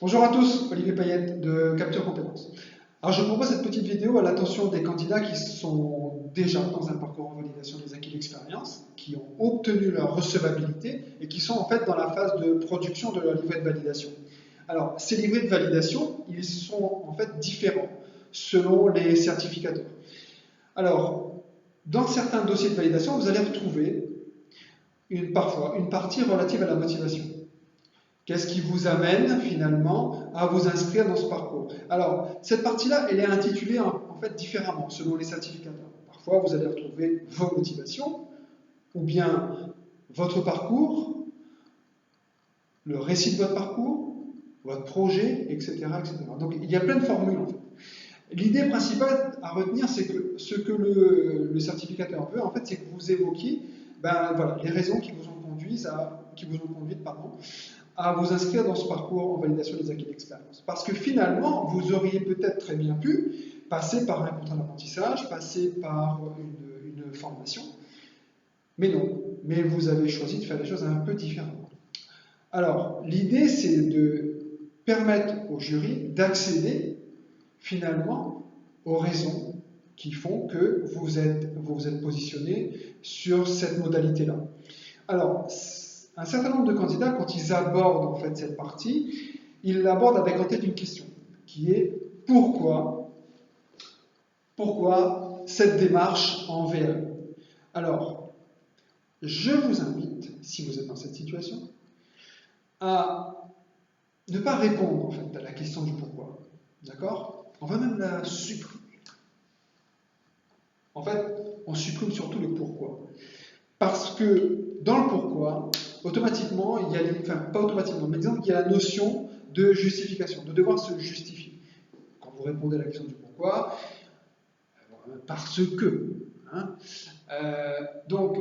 Bonjour à tous, Olivier Payette de Capture Compétences. Alors je propose cette petite vidéo à l'attention des candidats qui sont déjà dans un parcours en validation des acquis d'expérience, qui ont obtenu leur recevabilité et qui sont en fait dans la phase de production de leur livret de validation. Alors ces livrets de validation, ils sont en fait différents selon les certificateurs. Alors dans certains dossiers de validation, vous allez retrouver parfois une partie relative à la motivation. Qu'est-ce qui vous amène finalement à vous inscrire dans ce parcours? Alors, cette partie-là, elle est intitulée en fait différemment selon les certificateurs. Parfois, vous allez retrouver vos motivations, ou bien votre parcours, le récit de votre parcours, votre projet, etc., etc. Donc, il y a plein de formules en fait. L'idée principale à retenir, c'est que ce que le certificateur veut, en fait, c'est que vous évoquiez voilà, les raisons qui vous ont conduit à vous inscrire dans ce parcours en validation des acquis d'expérience. Parce que finalement, vous auriez peut-être très bien pu passer par un contrat d'apprentissage, passer par une formation, mais non. Mais vous avez choisi de faire les choses un peu différemment. Alors, l'idée, c'est de permettre au jury d'accéder finalement aux raisons qui font que vous vous êtes positionné sur cette modalité-là. Alors, un certain nombre de candidats, quand ils abordent en fait cette partie, ils l'abordent avec en tête une question, qui est pourquoi cette démarche en VAE? Alors, je vous invite, si vous êtes dans cette situation, à ne pas répondre en fait à la question du pourquoi. D'accord? On va même la supprimer. En fait, on supprime surtout le pourquoi. Parce que dans le pourquoi, automatiquement, il y a enfin pas automatiquement, mais disons qu'il y a la notion de justification, de devoir se justifier. Quand vous répondez à la question du pourquoi, parce que. Hein, donc,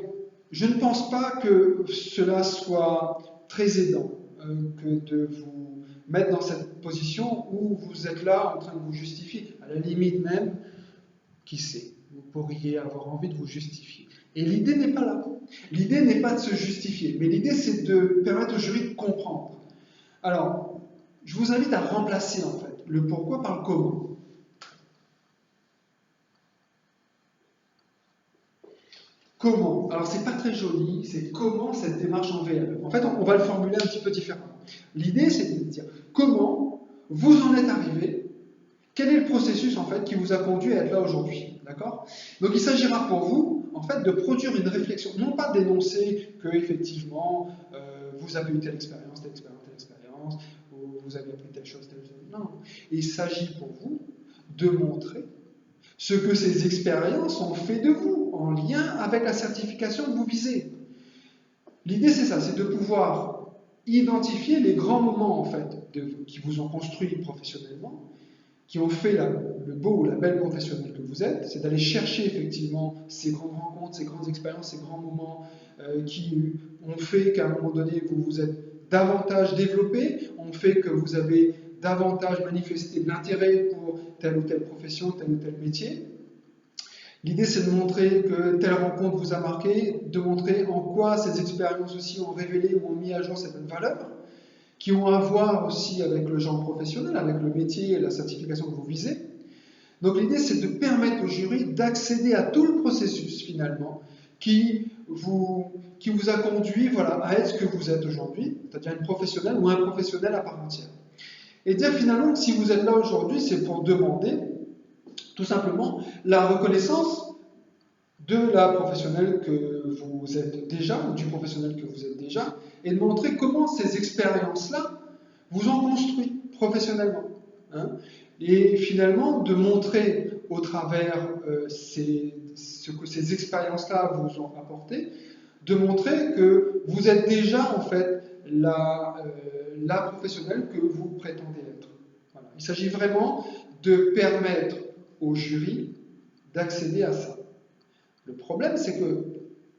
je ne pense pas que cela soit très aidant que de vous mettre dans cette position où vous êtes là en train de vous justifier. À la limite même, qui sait, vous pourriez avoir envie de vous justifier. Et l'idée n'est pas là. L'idée n'est pas de se justifier, mais l'idée c'est de permettre au jury de comprendre. Alors, je vous invite à remplacer en fait le pourquoi par le comment. Comment? Alors c'est pas très joli, c'est comment cette démarche en VL. En fait, on va le formuler un petit peu différemment. L'idée c'est de dire comment vous en êtes arrivé, quel est le processus en fait qui vous a conduit à être là aujourd'hui, d'accord? Donc il s'agira pour vous en fait de produire une réflexion, non pas d'énoncer que effectivement vous avez eu telle expérience, ou vous avez appris telle chose, non. Il s'agit pour vous de montrer ce que ces expériences ont fait de vous en lien avec la certification que vous visez. L'idée c'est ça, c'est de pouvoir identifier les grands moments en fait qui vous ont construit professionnellement, qui ont fait le beau ou la belle professionnelle que vous êtes, c'est d'aller chercher effectivement ces grandes rencontres, ces grandes expériences, ces grands moments qui ont fait qu'à un moment donné vous vous êtes davantage développé, ont fait que vous avez davantage manifesté de l'intérêt pour telle ou telle profession, tel ou tel métier. L'idée c'est de montrer que telle rencontre vous a marqué, de montrer en quoi ces expériences aussi ont révélé ou ont mis à jour certaines valeurs, qui ont à voir aussi avec le genre professionnel, avec le métier et la certification que vous visez. Donc l'idée, c'est de permettre au jury d'accéder à tout le processus, finalement, qui vous a conduit à être ce que vous êtes aujourd'hui, c'est-à-dire une professionnelle ou un professionnel à part entière. Et dire finalement que si vous êtes là aujourd'hui, c'est pour demander, tout simplement, la reconnaissance de la professionnelle que vous êtes déjà, ou du professionnel que vous êtes déjà, et de montrer comment ces expériences-là vous ont construit professionnellement. Hein, et finalement, de montrer au travers ce que ces expériences-là vous ont apporté, de montrer que vous êtes déjà en fait la professionnelle que vous prétendez être. Voilà. Il s'agit vraiment de permettre au jury d'accéder à ça. Le problème, c'est que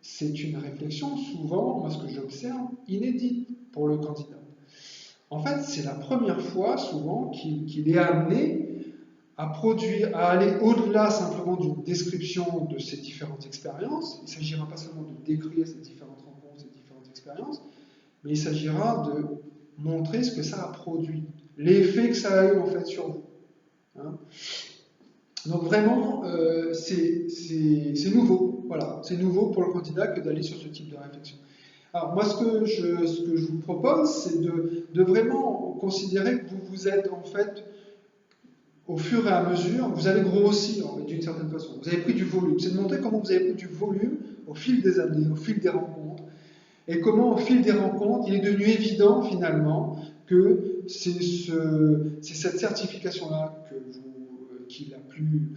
c'est une réflexion souvent, moi ce que j'observe, inédite pour le candidat. En fait, c'est la première fois souvent qu'il est amené à aller au-delà simplement d'une description de ces différentes expériences. Il ne s'agira pas seulement de décrire ces différentes rencontres, ces différentes expériences, mais il s'agira de montrer ce que ça a produit, l'effet que ça a eu en fait sur vous. Hein. Donc vraiment, c'est nouveau. Voilà, c'est nouveau pour le candidat que d'aller sur ce type de réflexion. Alors moi, ce que je vous propose, c'est de vraiment considérer que vous vous êtes en fait, au fur et à mesure, vous avez grossi en fait, d'une certaine façon. Vous avez pris du volume. C'est de montrer comment vous avez pris du volume au fil des années, au fil des rencontres, et comment au fil des rencontres, il est devenu évident finalement que c'est cette certification-là qui est la plus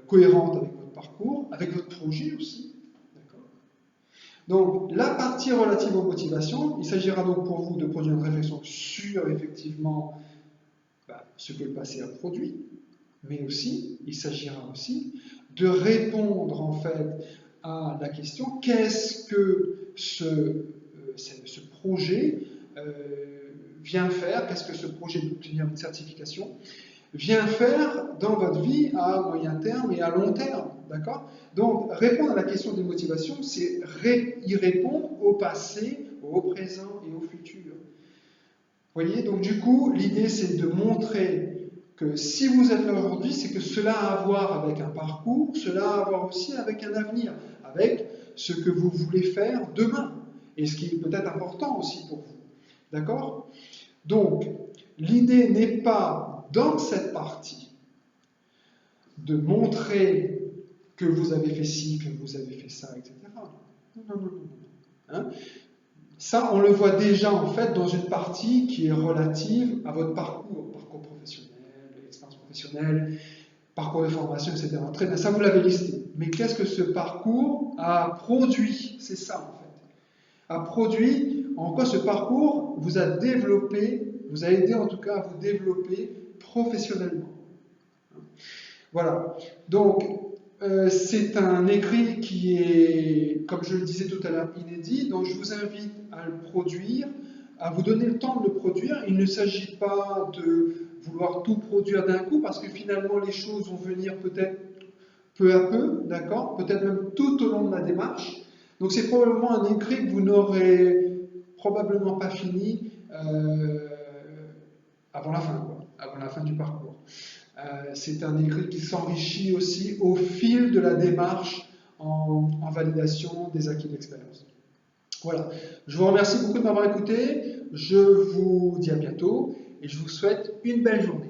cohérente avec votre parcours, avec votre projet aussi. Donc, la partie relative aux motivations, il s'agira donc pour vous de produire une réflexion sur effectivement ce que le passé a produit, mais aussi, il s'agira aussi de répondre en fait à la question qu'est-ce que ce projet vient faire, qu'est-ce que ce projet d'obtenir une certification vient faire dans votre vie à moyen terme et à long terme, d'accord? Donc, répondre à la question des motivations, c'est y répondre au passé, au présent et au futur. Vous voyez? Donc, du coup, l'idée, c'est de montrer que si vous êtes là aujourd'hui, c'est que cela a à voir avec un parcours, cela a à voir aussi avec un avenir, avec ce que vous voulez faire demain, et ce qui est peut-être important aussi pour vous, d'accord? Donc, l'idée n'est pas dans cette partie de montrer que vous avez fait ci, que vous avez fait ça, etc. Non. Hein? Ça, on le voit déjà en fait dans une partie qui est relative à votre parcours professionnel, expérience professionnelle, parcours de formation, etc. Très bien, ça vous l'avez listé. Mais qu'est-ce que ce parcours a produit? C'est ça en fait. A produit, en quoi ce parcours vous a développé, vous a aidé en tout cas à vous développer professionnellement. Voilà. Donc, c'est un écrit qui est, comme je le disais tout à l'heure, inédit. Donc, je vous invite à le produire, à vous donner le temps de le produire. Il ne s'agit pas de vouloir tout produire d'un coup, parce que finalement, les choses vont venir peut-être peu à peu, d'accord? Peut-être même tout au long de la démarche. Donc, c'est probablement un écrit que vous n'aurez probablement pas fini avant la fin, quoi, avant la fin du parcours. C'est un écrit qui s'enrichit aussi au fil de la démarche en validation des acquis d'expérience. Voilà. Je vous remercie beaucoup de m'avoir écouté. Je vous dis à bientôt et je vous souhaite une belle journée.